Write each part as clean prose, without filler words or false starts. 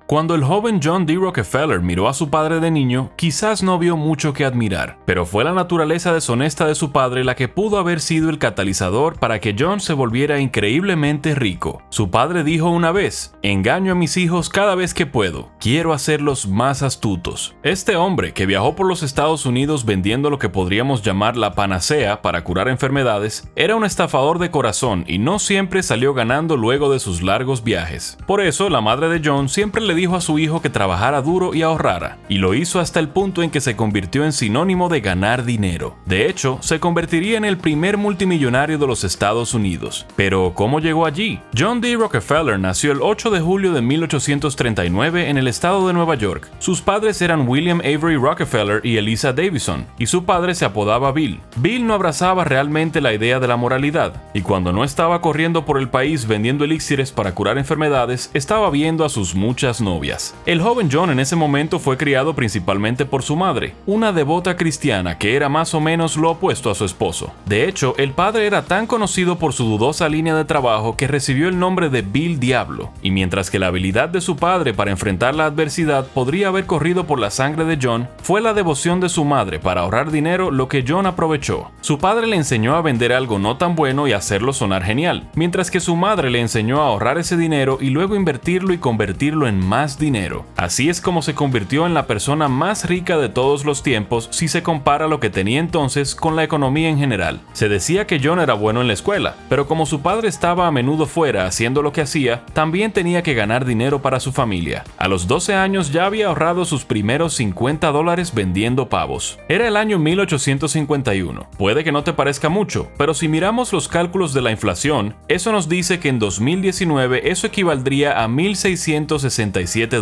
Cuando el joven John D. Rockefeller miró a su padre de niño, quizás no vio mucho que admirar, pero fue la naturaleza deshonesta de su padre la que pudo haber sido el catalizador para que John se volviera increíblemente rico. Su padre dijo una vez: "Engaño a mis hijos cada vez que puedo, quiero hacerlos más astutos". Este hombre, que viajó por los Estados Unidos vendiendo lo que podríamos llamar la panacea para curar enfermedades, era un estafador de corazón y no siempre salió ganando luego de sus largos viajes. Por eso, la madre de John siempre le dijo a su hijo que trabajara duro y ahorrara, y lo hizo hasta el punto en que se convirtió en sinónimo de ganar dinero. De hecho, se convertiría en el primer multimillonario de los Estados Unidos. Pero, ¿cómo llegó allí? John D. Rockefeller nació el 8 de julio de 1839 en el estado de Nueva York. Sus padres eran William Avery Rockefeller y Eliza Davison, y su padre se apodaba Bill. Bill no abrazaba realmente la idea de la moralidad, y cuando no estaba corriendo por el país vendiendo elixires para curar enfermedades, estaba viendo a sus muchas novias. El joven John en ese momento fue criado principalmente por su madre, una devota cristiana que era más o menos lo opuesto a su esposo. De hecho, el padre era tan conocido por su dudosa línea de trabajo que recibió el nombre de Bill Diablo, y mientras que la habilidad de su padre para enfrentar la adversidad podría haber corrido por la sangre de John, fue la devoción de su madre para ahorrar dinero lo que John aprovechó. Su padre le enseñó a vender algo no tan bueno y hacerlo sonar genial, mientras que su madre le enseñó a ahorrar ese dinero y luego invertirlo y convertirlo en más dinero. Así es como se convirtió en la persona más rica de todos los tiempos si se compara lo que tenía entonces con la economía en general. Se decía que John era bueno en la escuela, pero como su padre estaba a menudo fuera haciendo lo que hacía, también tenía que ganar dinero para su familia. A los 12 años ya había ahorrado sus primeros $50 vendiendo pavos. Era el año 1851. Puede que no te parezca mucho, pero si miramos los cálculos de la inflación, eso nos dice que en 2019 eso equivaldría a $1,667.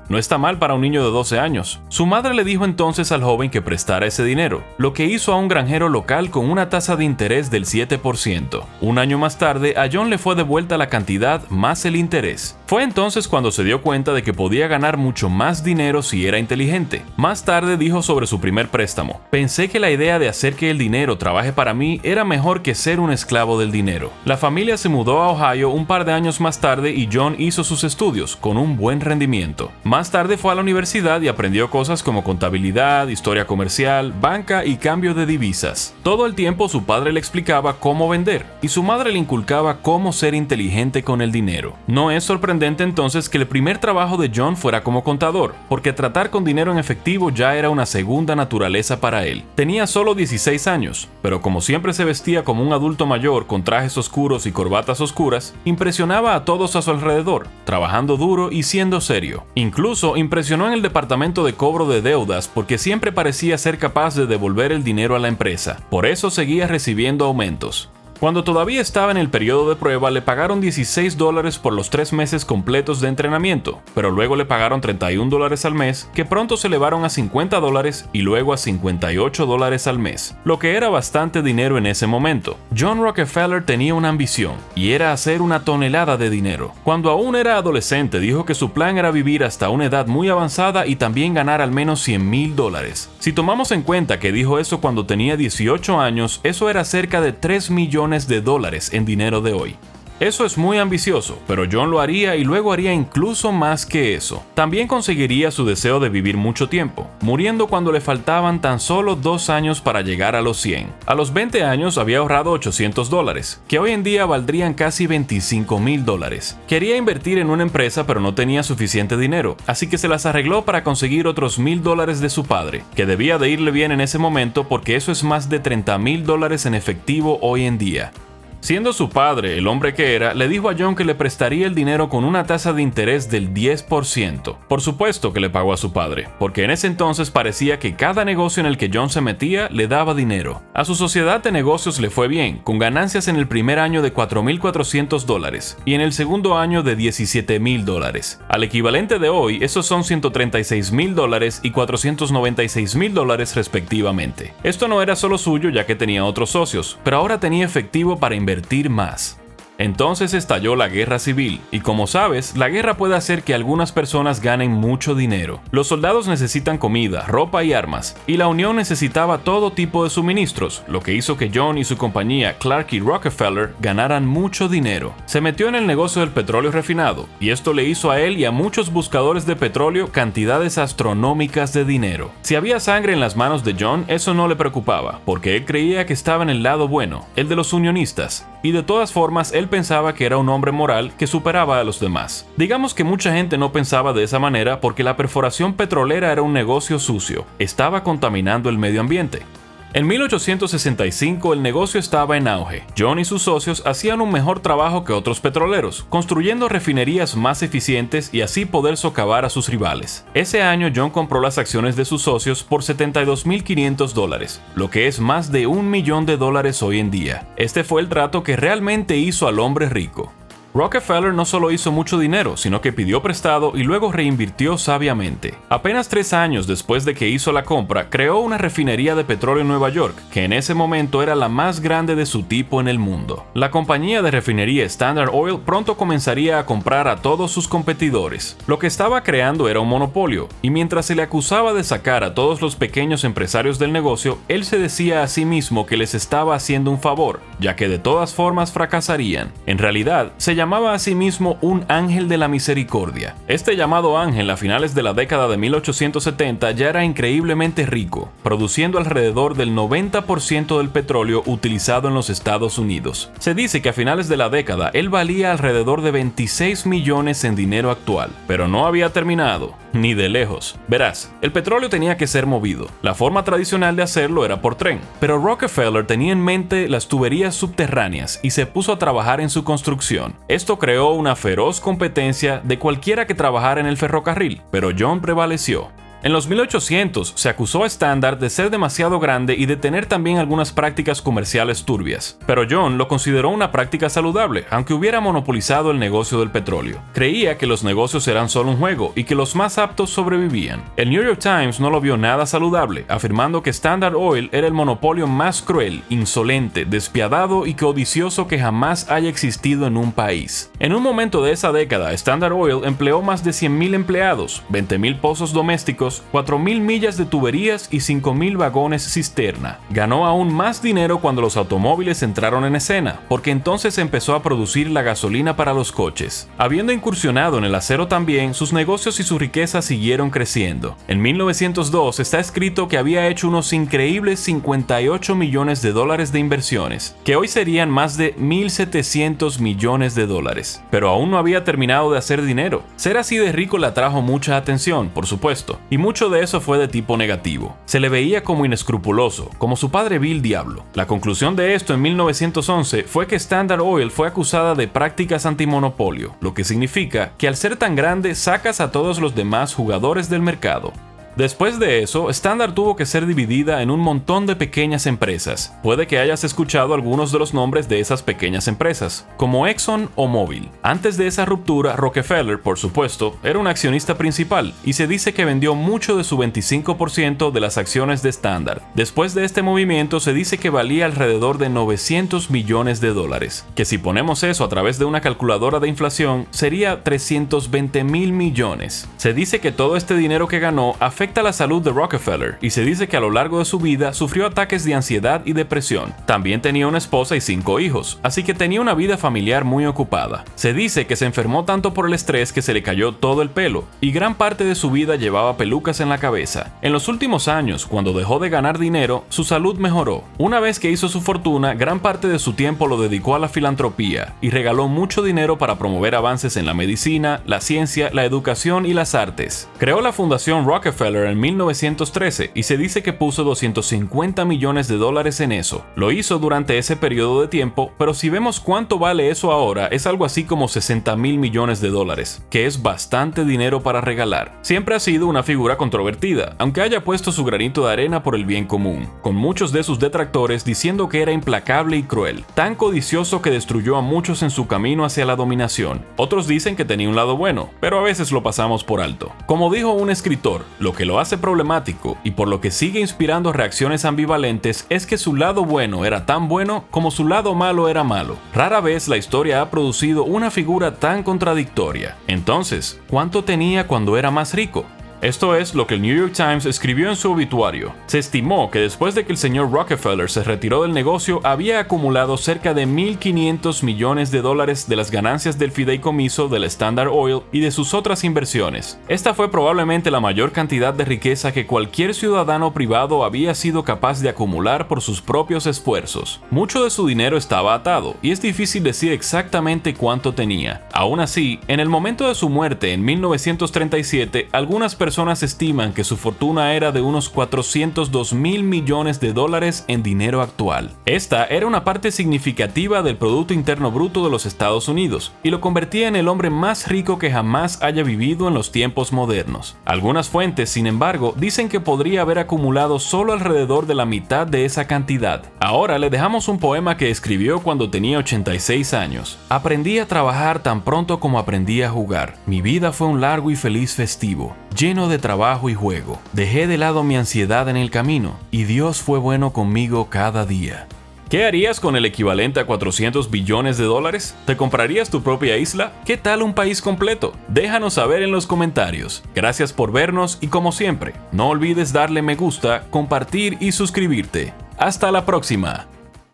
No está mal para un niño de 12 años. Su madre le dijo entonces al joven que prestara ese dinero, lo que hizo a un granjero local con una tasa de interés del 7%. Un año más tarde, a John le fue devuelta la cantidad más el interés. Fue entonces cuando se dio cuenta de que podía ganar mucho más dinero si era inteligente. Más tarde dijo sobre su primer préstamo: "Pensé que la idea de hacer que el dinero trabaje para mí era mejor que ser un esclavo del dinero". La familia se mudó a Ohio un par de años más tarde y John hizo sus estudios con un buen rendimiento. Más tarde fue a la universidad y aprendió cosas como contabilidad, historia comercial, banca y cambio de divisas. Todo el tiempo su padre le explicaba cómo vender y su madre le inculcaba cómo ser inteligente con el dinero. No es sorprendente entonces que el primer trabajo de John fuera como contador, porque tratar con dinero en efectivo ya era una segunda naturaleza para él. Tenía solo 16 años, pero como siempre se vestía como un adulto mayor con trajes oscuros y corbatas oscuras, impresionaba a todos a su alrededor, trabajando duro y siendo serio. Incluso impresionó en el departamento de cobro de deudas porque siempre parecía ser capaz de devolver el dinero a la empresa. Por eso seguía recibiendo aumentos. Cuando todavía estaba en el periodo de prueba, le pagaron $16 por los 3 meses completos de entrenamiento, pero luego le pagaron $31 al mes, que pronto se elevaron a $50 y luego a $58 al mes, lo que era bastante dinero en ese momento. John Rockefeller tenía una ambición, y era hacer una tonelada de dinero. Cuando aún era adolescente, dijo que su plan era vivir hasta una edad muy avanzada y también ganar al menos $100,000. Si tomamos en cuenta que dijo eso cuando tenía 18 años, eso era cerca de $3 millones en dinero de hoy. Eso es muy ambicioso, pero John lo haría y luego haría incluso más que eso. También conseguiría su deseo de vivir mucho tiempo, muriendo cuando le faltaban tan solo 2 años para llegar a los 100. A los 20 años había ahorrado $800, que hoy en día valdrían casi $25,000. Quería invertir en una empresa pero no tenía suficiente dinero, así que se las arregló para conseguir otros $1,000 de su padre, que debía de irle bien en ese momento porque eso es más de $30,000 en efectivo hoy en día. Siendo su padre el hombre que era, le dijo a John que le prestaría el dinero con una tasa de interés del 10%. Por supuesto que le pagó a su padre, porque en ese entonces parecía que cada negocio en el que John se metía le daba dinero. A su sociedad de negocios le fue bien, con ganancias en el primer año de $4,400 y en el segundo año de $17,000. Al equivalente de hoy, esos son $136,000 y $496,000 respectivamente. Esto no era solo suyo ya que tenía otros socios, pero ahora tenía efectivo para invertir más. Entonces estalló la guerra civil, y como sabes, la guerra puede hacer que algunas personas ganen mucho dinero. Los soldados necesitan comida, ropa y armas, y la Unión necesitaba todo tipo de suministros, lo que hizo que John y su compañía Clark y Rockefeller ganaran mucho dinero. Se metió en el negocio del petróleo refinado, y esto le hizo a él y a muchos buscadores de petróleo cantidades astronómicas de dinero. Si había sangre en las manos de John, eso no le preocupaba, porque él creía que estaba en el lado bueno, el de los unionistas, y de todas formas él pensaba que era un hombre moral que superaba a los demás. Digamos que mucha gente no pensaba de esa manera porque la perforación petrolera era un negocio sucio, estaba contaminando el medio ambiente. En 1865 el negocio estaba en auge. John y sus socios hacían un mejor trabajo que otros petroleros, construyendo refinerías más eficientes y así poder socavar a sus rivales. Ese año John compró las acciones de sus socios por $72.500, lo que es más de $1 millón hoy en día. Este fue el trato que realmente hizo al hombre rico. Rockefeller no solo hizo mucho dinero, sino que pidió prestado y luego reinvirtió sabiamente. Apenas 3 años después de que hizo la compra, creó una refinería de petróleo en Nueva York, que en ese momento era la más grande de su tipo en el mundo. La compañía de refinería Standard Oil pronto comenzaría a comprar a todos sus competidores. Lo que estaba creando era un monopolio, y mientras se le acusaba de sacar a todos los pequeños empresarios del negocio, él se decía a sí mismo que les estaba haciendo un favor, ya que de todas formas fracasarían. En realidad, se llamaba a sí mismo un ángel de la misericordia. Este llamado ángel a finales de la década de 1870 ya era increíblemente rico, produciendo alrededor del 90% del petróleo utilizado en los Estados Unidos. Se dice que a finales de la década él valía alrededor de 26 millones en dinero actual, pero no había terminado, ni de lejos. Verás, el petróleo tenía que ser movido. La forma tradicional de hacerlo era por tren, pero Rockefeller tenía en mente las tuberías subterráneas y se puso a trabajar en su construcción. Esto creó una feroz competencia de cualquiera que trabajara en el ferrocarril, pero John prevaleció. En los 1800 se acusó a Standard de ser demasiado grande y de tener también algunas prácticas comerciales turbias, pero John lo consideró una práctica saludable, aunque hubiera monopolizado el negocio del petróleo. Creía que los negocios eran solo un juego y que los más aptos sobrevivían. El New York Times no lo vio nada saludable, afirmando que Standard Oil era el monopolio más cruel, insolente, despiadado y codicioso que jamás haya existido en un país. En un momento de esa década, Standard Oil empleó más de 100.000 empleados, 20.000 pozos domésticos, 4.000 millas de tuberías y 5.000 vagones cisterna. Ganó aún más dinero cuando los automóviles entraron en escena, porque entonces empezó a producir la gasolina para los coches. Habiendo incursionado en el acero también, sus negocios y su riqueza siguieron creciendo. En 1902 está escrito que había hecho unos increíbles $58 millones de inversiones, que hoy serían más de $1.700 millones. Pero aún no había terminado de hacer dinero. Ser así de rico le atrajo mucha atención, por supuesto, y mucho de eso fue de tipo negativo. Se le veía como inescrupuloso, como su padre Bill Diablo. La conclusión de esto en 1911 fue que Standard Oil fue acusada de prácticas antimonopolio, lo que significa que al ser tan grande sacas a todos los demás jugadores del mercado. Después de eso, Standard tuvo que ser dividida en un montón de pequeñas empresas. Puede que hayas escuchado algunos de los nombres de esas pequeñas empresas, como Exxon o Mobil. Antes de esa ruptura, Rockefeller, por supuesto, era un accionista principal y se dice que vendió mucho de su 25% de las acciones de Standard. Después de este movimiento, se dice que valía alrededor de $900 millones, que si ponemos eso a través de una calculadora de inflación, sería 320.000 millones. Se dice que todo este dinero que ganó afecta la salud de Rockefeller y se dice que a lo largo de su vida sufrió ataques de ansiedad y depresión. También tenía una esposa y 5 hijos, así que tenía una vida familiar muy ocupada. Se dice que se enfermó tanto por el estrés que se le cayó todo el pelo y gran parte de su vida llevaba pelucas en la cabeza. En los últimos años, cuando dejó de ganar dinero, su salud mejoró. Una vez que hizo su fortuna, gran parte de su tiempo lo dedicó a la filantropía y regaló mucho dinero para promover avances en la medicina, la ciencia, la educación y las artes. Creó la Fundación Rockefeller en 1913 y se dice que puso $250 millones en eso. Lo hizo durante ese periodo de tiempo, pero si vemos cuánto vale eso ahora, es algo así como $60.000 millones, que es bastante dinero para regalar. Siempre ha sido una figura controvertida, aunque haya puesto su granito de arena por el bien común, con muchos de sus detractores diciendo que era implacable y cruel, tan codicioso que destruyó a muchos en su camino hacia la dominación. Otros dicen que tenía un lado bueno, pero a veces lo pasamos por alto. Como dijo un escritor, lo que que lo hace problemático y por lo que sigue inspirando reacciones ambivalentes es que su lado bueno era tan bueno como su lado malo era malo. Rara vez la historia ha producido una figura tan contradictoria. Entonces, ¿cuánto tenía cuando era más rico? Esto es lo que el New York Times escribió en su obituario. Se estimó que después de que el señor Rockefeller se retiró del negocio, había acumulado cerca de $1.500 millones de las ganancias del fideicomiso del Standard Oil y de sus otras inversiones. Esta fue probablemente la mayor cantidad de riqueza que cualquier ciudadano privado había sido capaz de acumular por sus propios esfuerzos. Mucho de su dinero estaba atado, y es difícil decir exactamente cuánto tenía. Aún así, en el momento de su muerte en 1937, algunas personas estiman que su fortuna era de unos $402.000 millones en dinero actual. Esta era una parte significativa del Producto Interno Bruto de los Estados Unidos y lo convertía en el hombre más rico que jamás haya vivido en los tiempos modernos. Algunas fuentes, sin embargo, dicen que podría haber acumulado solo alrededor de la mitad de esa cantidad. Ahora le dejamos un poema que escribió cuando tenía 86 años. Aprendí a trabajar tan pronto como aprendí a jugar. Mi vida fue un largo y feliz festivo, lleno de trabajo y juego. Dejé de lado mi ansiedad en el camino, y Dios fue bueno conmigo cada día. ¿Qué harías con el equivalente a $400 billones? ¿Te comprarías tu propia isla? ¿Qué tal un país completo? Déjanos saber en los comentarios. Gracias por vernos y como siempre, no olvides darle me gusta, compartir y suscribirte. Hasta la próxima.